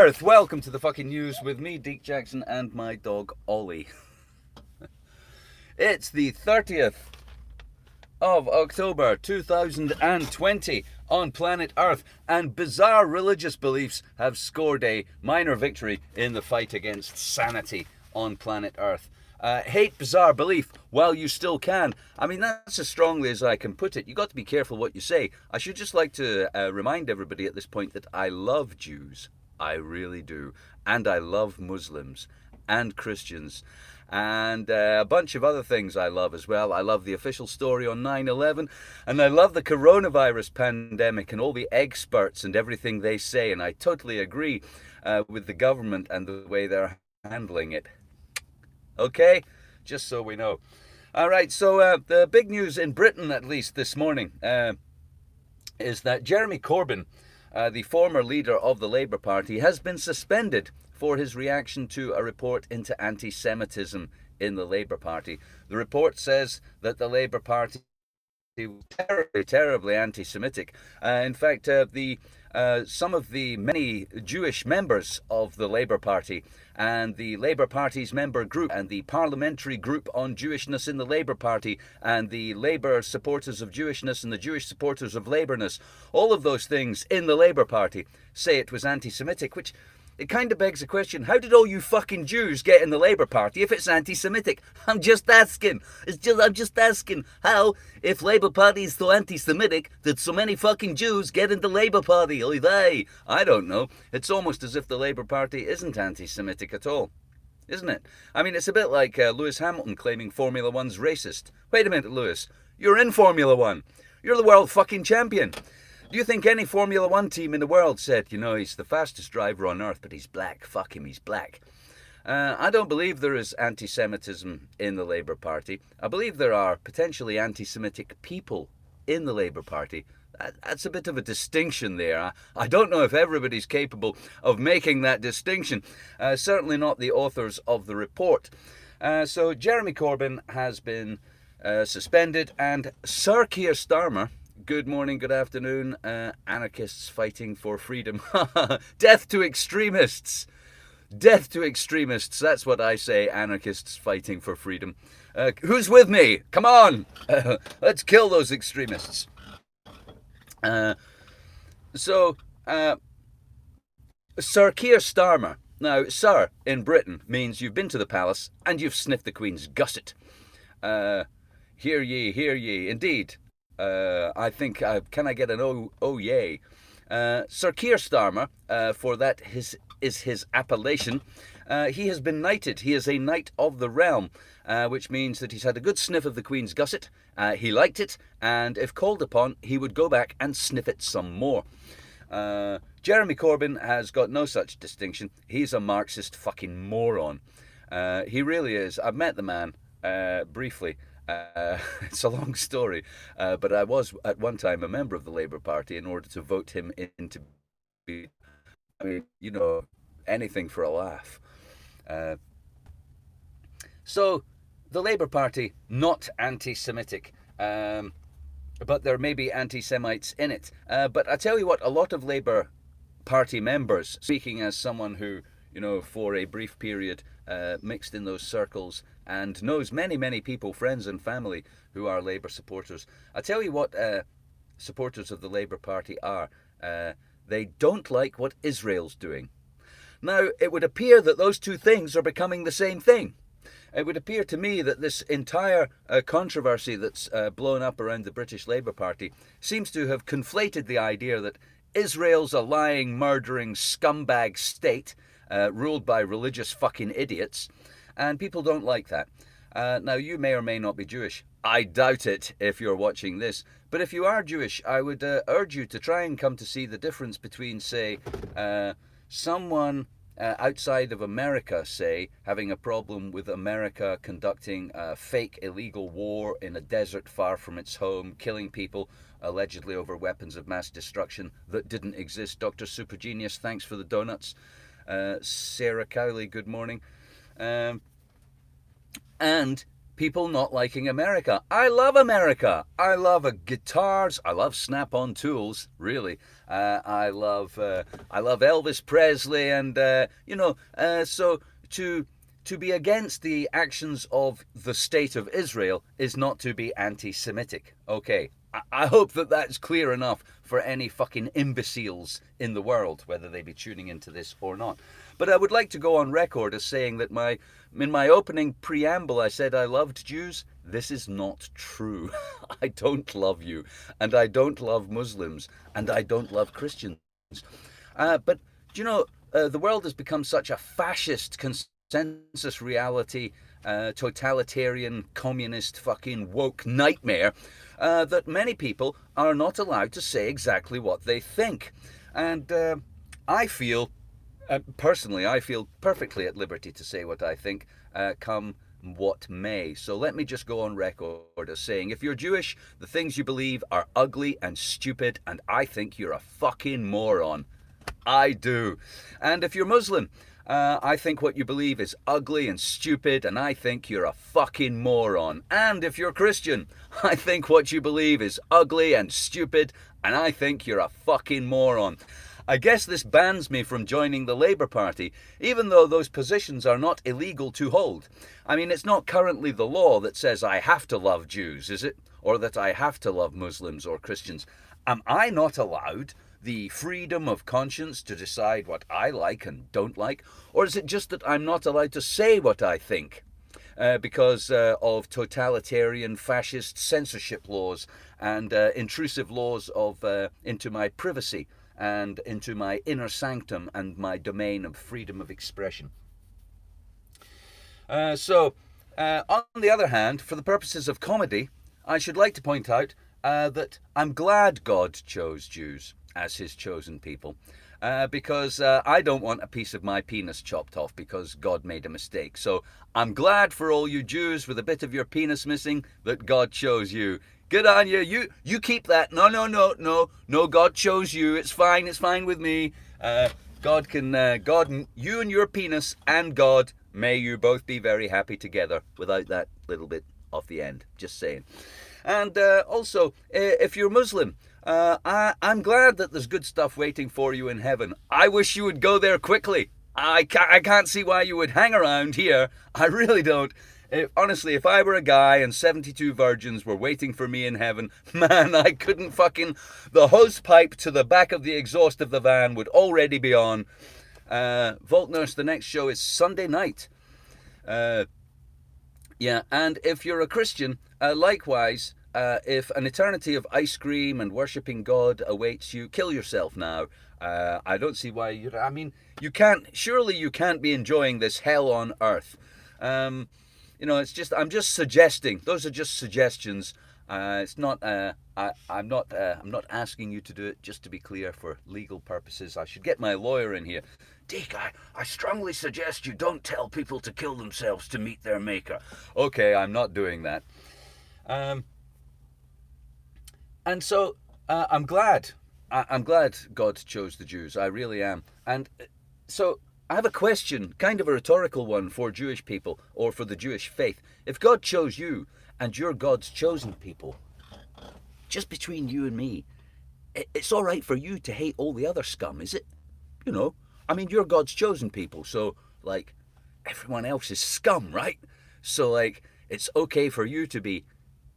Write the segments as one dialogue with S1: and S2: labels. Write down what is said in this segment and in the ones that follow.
S1: Earth, welcome to the fucking news with me, Deke Jackson, and my dog Ollie. It's the 30th of October 2020 on planet Earth, and bizarre religious beliefs have scored a minor victory in the fight against sanity on planet Earth. Hate bizarre belief while you still can. I mean, that's as strongly as I can put it. You got to be careful what you say. I should just like to remind everybody at this point that I love Jews. I really do. And I love Muslims and Christians and a bunch of other things I love as well. I love the official story on 9/11, and I love the coronavirus pandemic and all the experts and everything they say, and I totally agree with the government and the way they're handling it. Okay? Just so we know. All right, so the big news in Britain, at least this morning, is that Jeremy Corbyn, the former leader of the Labour Party, has been suspended for his reaction to a report into anti-Semitism in the Labour Party. The report says that the Labour Party was terribly, terribly anti-Semitic. In fact, some of the many Jewish members of the Labour Party and the Labour Party's member group and the parliamentary group on Jewishness in the Labour Party and the Labour supporters of Jewishness and the Jewish supporters of Labourness, all of those things in the Labour Party say it was anti-Semitic, which it kind of begs the question, how did all you fucking Jews get in the Labour Party if it's anti-Semitic? I'm just asking. I'm just asking how, if Labour Party is so anti-Semitic, did so many fucking Jews get in the Labour Party? Oy vey. I don't know. It's almost as if the Labour Party isn't anti-Semitic at all, isn't it? I mean, it's a bit like Lewis Hamilton claiming Formula One's racist. Wait a minute, Lewis. You're in Formula One. You're the world fucking champion. Do you think any Formula One team in the world said, he's the fastest driver on earth, but he's black, fuck him, he's black? I don't believe there is anti-Semitism in the Labour Party. I believe there are potentially anti-Semitic people in the Labour Party. That's a bit of a distinction there. I don't know if everybody's capable of making that distinction. Certainly not the authors of the report. So Jeremy Corbyn has been suspended, and Sir Keir Starmer, good morning, good afternoon, anarchists fighting for freedom. Death to extremists. Death to extremists. That's what I say, anarchists fighting for freedom. Who's with me? Come on. Let's kill those extremists. So, Sir Keir Starmer. Now, sir in Britain means you've been to the palace and you've sniffed the Queen's gusset. Hear ye, hear ye. Indeed. I think, can I get an oh yay? Sir Keir Starmer, for that is his appellation, he has been knighted. He is a knight of the realm, which means that he's had a good sniff of the Queen's gusset. He liked it, and if called upon, he would go back and sniff it some more. Jeremy Corbyn has got no such distinction. He's a Marxist fucking moron. He really is. I've met the man briefly. It's a long story, but I was at one time a member of the Labour Party in order to vote him in to be, anything for a laugh. So, the Labour Party, not anti-Semitic, but there may be anti-Semites in it. But I tell you what, a lot of Labour Party members, speaking as someone who, for a brief period mixed in those circles and knows many, many people, friends and family, who are Labour supporters. I tell you what supporters of the Labour Party are. They don't like what Israel's doing. Now, it would appear that those two things are becoming the same thing. It would appear to me that this entire controversy that's blown up around the British Labour Party seems to have conflated the idea that Israel's a lying, murdering, scumbag state ruled by religious fucking idiots, and people don't like that. Now, you may or may not be Jewish. I doubt it if you're watching this. But if you are Jewish, I would urge you to try and come to see the difference between, say, someone outside of America, say, having a problem with America conducting a fake illegal war in a desert far from its home, killing people allegedly over weapons of mass destruction that didn't exist. Dr. Super Genius, thanks for the donuts. Sarah Cowley, good morning. And people not liking America. I love America. I love guitars. I love Snap-on tools. Really, I love Elvis Presley, and so to be against the actions of the state of Israel is not to be anti-Semitic. Okay, I hope that that's clear enough for any fucking imbeciles in the world, whether they be tuning into this or not. But I would like to go on record as saying that in my opening preamble I said I loved Jews. This is not true. I don't love you, and I don't love Muslims, and I don't love Christians. But do you know, the world has become such a fascist consensus reality, totalitarian, communist, fucking woke nightmare that many people are not allowed to say exactly what they think. And I feel, personally, I feel perfectly at liberty to say what I think, come what may. So let me just go on record as saying, if you're Jewish, the things you believe are ugly and stupid, and I think you're a fucking moron. I do. And if you're Muslim, I think what you believe is ugly and stupid, and I think you're a fucking moron. And if you're Christian, I think what you believe is ugly and stupid, and I think you're a fucking moron. I guess this bans me from joining the Labour Party, even though those positions are not illegal to hold. I mean, it's not currently the law that says I have to love Jews, is it? Or that I have to love Muslims or Christians. Am I not allowed the freedom of conscience to decide what I like and don't like? Or is it just that I'm not allowed to say what I think because of totalitarian fascist censorship laws and intrusive laws of into my privacy and into my inner sanctum and my domain of freedom of expression? So on the other hand, for the purposes of comedy, I should like to point out that I'm glad God chose Jews as his chosen people, because I don't want a piece of my penis chopped off because God made a mistake. So I'm glad for all you Jews with a bit of your penis missing that God chose you. Good on you. You keep that. No, God chose you. It's fine with me. God, you and your penis and God, may you both be very happy together without that little bit off the end. Just saying. And also, if you're Muslim, I'm glad that there's good stuff waiting for you in heaven. I wish you would go there quickly. I can't see why you would hang around here. I really don't. Honestly, if I were a guy and 72 virgins were waiting for me in heaven, man, I couldn't fucking... The hose pipe to the back of the exhaust of the van would already be on. Vault Nurse, the next show is Sunday night. Yeah, and if you're a Christian, likewise, if an eternity of ice cream and worshipping God awaits you, kill yourself now. I don't see why you... I mean, surely you can't be enjoying this hell on earth. It's just... I'm just suggesting. Those are just suggestions. It's not... I'm not asking you to do it, just to be clear, for legal purposes. I should get my lawyer in here. Dick, I strongly suggest you don't tell people to kill themselves to meet their maker. Okay, I'm not doing that. And so I'm glad. I'm glad God chose the Jews. I really am. And so I have a question, kind of a rhetorical one for Jewish people or for the Jewish faith. If God chose you and you're God's chosen people, just between you and me, it's all right for you to hate all the other scum, is it? You know, I mean, you're God's chosen people, so, like, everyone else is scum, right? So, like, it's okay for you to be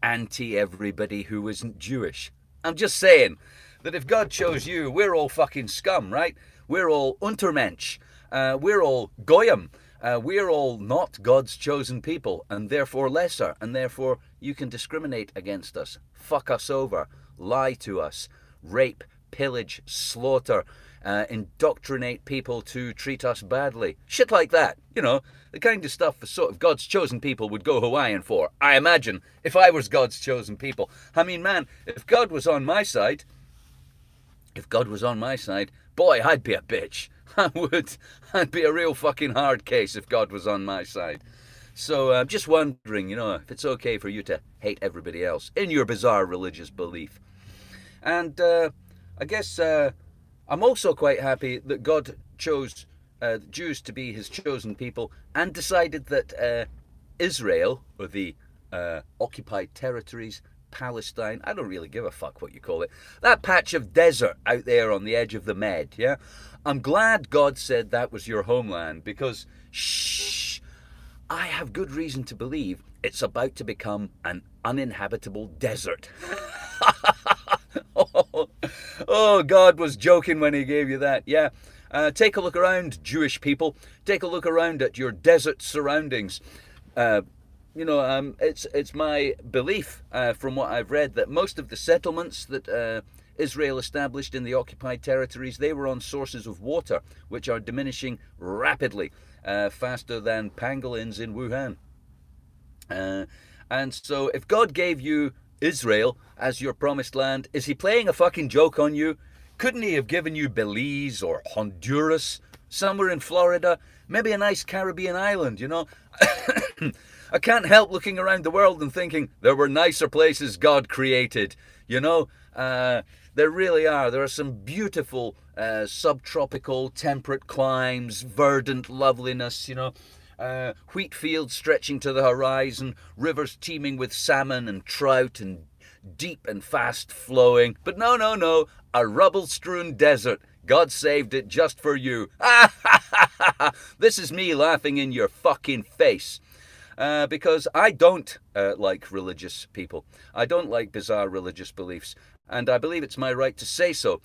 S1: anti-everybody who isn't Jewish. I'm just saying that if God chose you, we're all fucking scum, right? We're all Untermensch. We're all Goyim. We're all not God's chosen people, and therefore lesser, and therefore you can discriminate against us, fuck us over, lie to us, rape, pillage, slaughter, indoctrinate people to treat us badly. Shit like that, you know, the kind of stuff the sort of God's chosen people would go Hawaiian for, I imagine, if I was God's chosen people. I mean, man, if God was on my side, boy, I'd be a bitch. I would. I'd be a real fucking hard case if God was on my side. So I'm just wondering, you know, if it's okay for you to hate everybody else in your bizarre religious belief. And I guess I'm also quite happy that God chose Jews to be his chosen people and decided that Israel, or the occupied territories, Palestine. I don't really give a fuck what you call it. That patch of desert out there on the edge of the Med, yeah? I'm glad God said that was your homeland because, shh, I have good reason to believe it's about to become an uninhabitable desert. Oh, God was joking when he gave you that, yeah. Take a look around, Jewish people. Take a look around at your desert surroundings. It's my belief from what I've read that most of the settlements that Israel established in the occupied territories, they were on sources of water, which are diminishing rapidly, faster than pangolins in Wuhan. And so if God gave you Israel as your promised land, is he playing a fucking joke on you? Couldn't he have given you Belize or Honduras, somewhere in Florida, maybe a nice Caribbean island, you know? I can't help looking around the world and thinking there were nicer places God created, you know? There really are. There are some beautiful subtropical, temperate climes, verdant loveliness, you know? Wheat fields stretching to the horizon, rivers teeming with salmon and trout and deep and fast flowing. But no, a rubble-strewn desert. God saved it just for you. This is me laughing in your fucking face. Because I don't like religious people. I don't like bizarre religious beliefs. And I believe it's my right to say so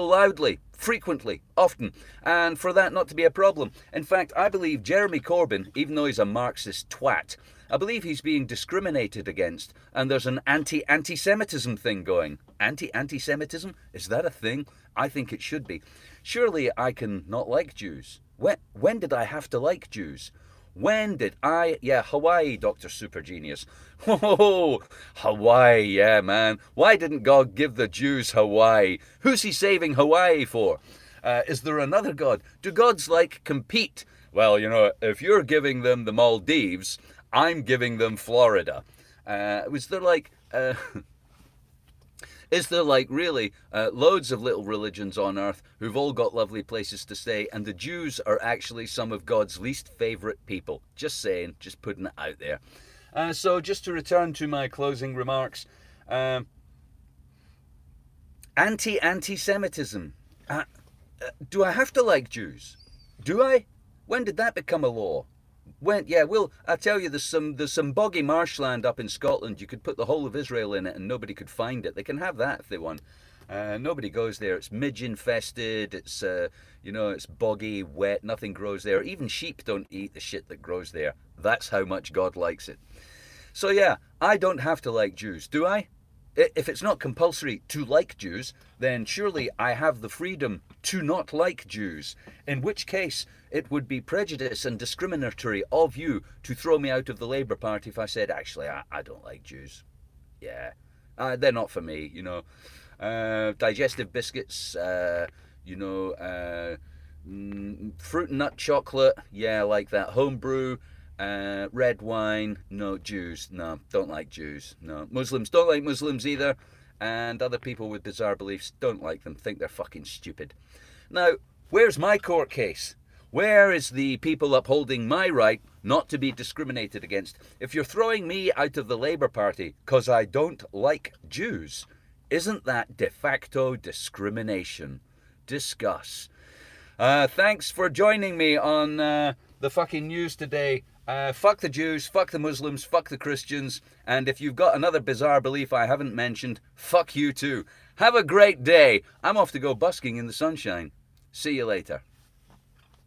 S1: loudly, frequently, often, and for that not to be a problem. In fact, I believe Jeremy Corbyn, even though he's a Marxist twat, I believe he's being discriminated against, and there's an anti-Semitism thing going. Anti-Semitism? Is that a thing? I think it should be. Surely I can not like Jews. When did I have to like Jews? When did I... Yeah, Hawaii, Dr. Super Genius. Oh, Hawaii, yeah, man. Why didn't God give the Jews Hawaii? Who's he saving Hawaii for? Is there another God? Do gods, compete? Well, you know, if you're giving them the Maldives, I'm giving them Florida. Is there really loads of little religions on earth who've all got lovely places to stay, and the Jews are actually some of God's least favourite people? Just saying, just putting it out there. So just to return to my closing remarks, anti-Semitism. Do I have to like Jews? Do I? When did that become a law? I tell you, there's some boggy marshland up in Scotland. You could put the whole of Israel in it and nobody could find it. They can have that if they want. Nobody goes there. It's midge infested. It's it's boggy, wet. Nothing grows there. Even sheep don't eat the shit that grows there. That's how much God likes it. So yeah, I don't have to like Jews, do I? If it's not compulsory to like Jews, then surely I have the freedom to not like Jews, in which case it would be prejudice and discriminatory of you to throw me out of the Labour Party if I said, actually, I don't like Jews. Yeah, they're not for me, you know. Digestive biscuits, fruit and nut chocolate, yeah, like that. Homebrew, red wine, no. Jews, no, don't like Jews, no. Muslims, don't like Muslims either, and other people with bizarre beliefs, don't like them, think they're fucking stupid. Now, where's my court case? Where is the people upholding my right not to be discriminated against? If you're throwing me out of the Labour Party because I don't like Jews, isn't that de facto discrimination? Discuss. Thanks for joining me on the fucking news today. Fuck the Jews, fuck the Muslims, fuck the Christians, and if you've got another bizarre belief I haven't mentioned, fuck you too. Have a great day. I'm off to go busking in the sunshine. See you later.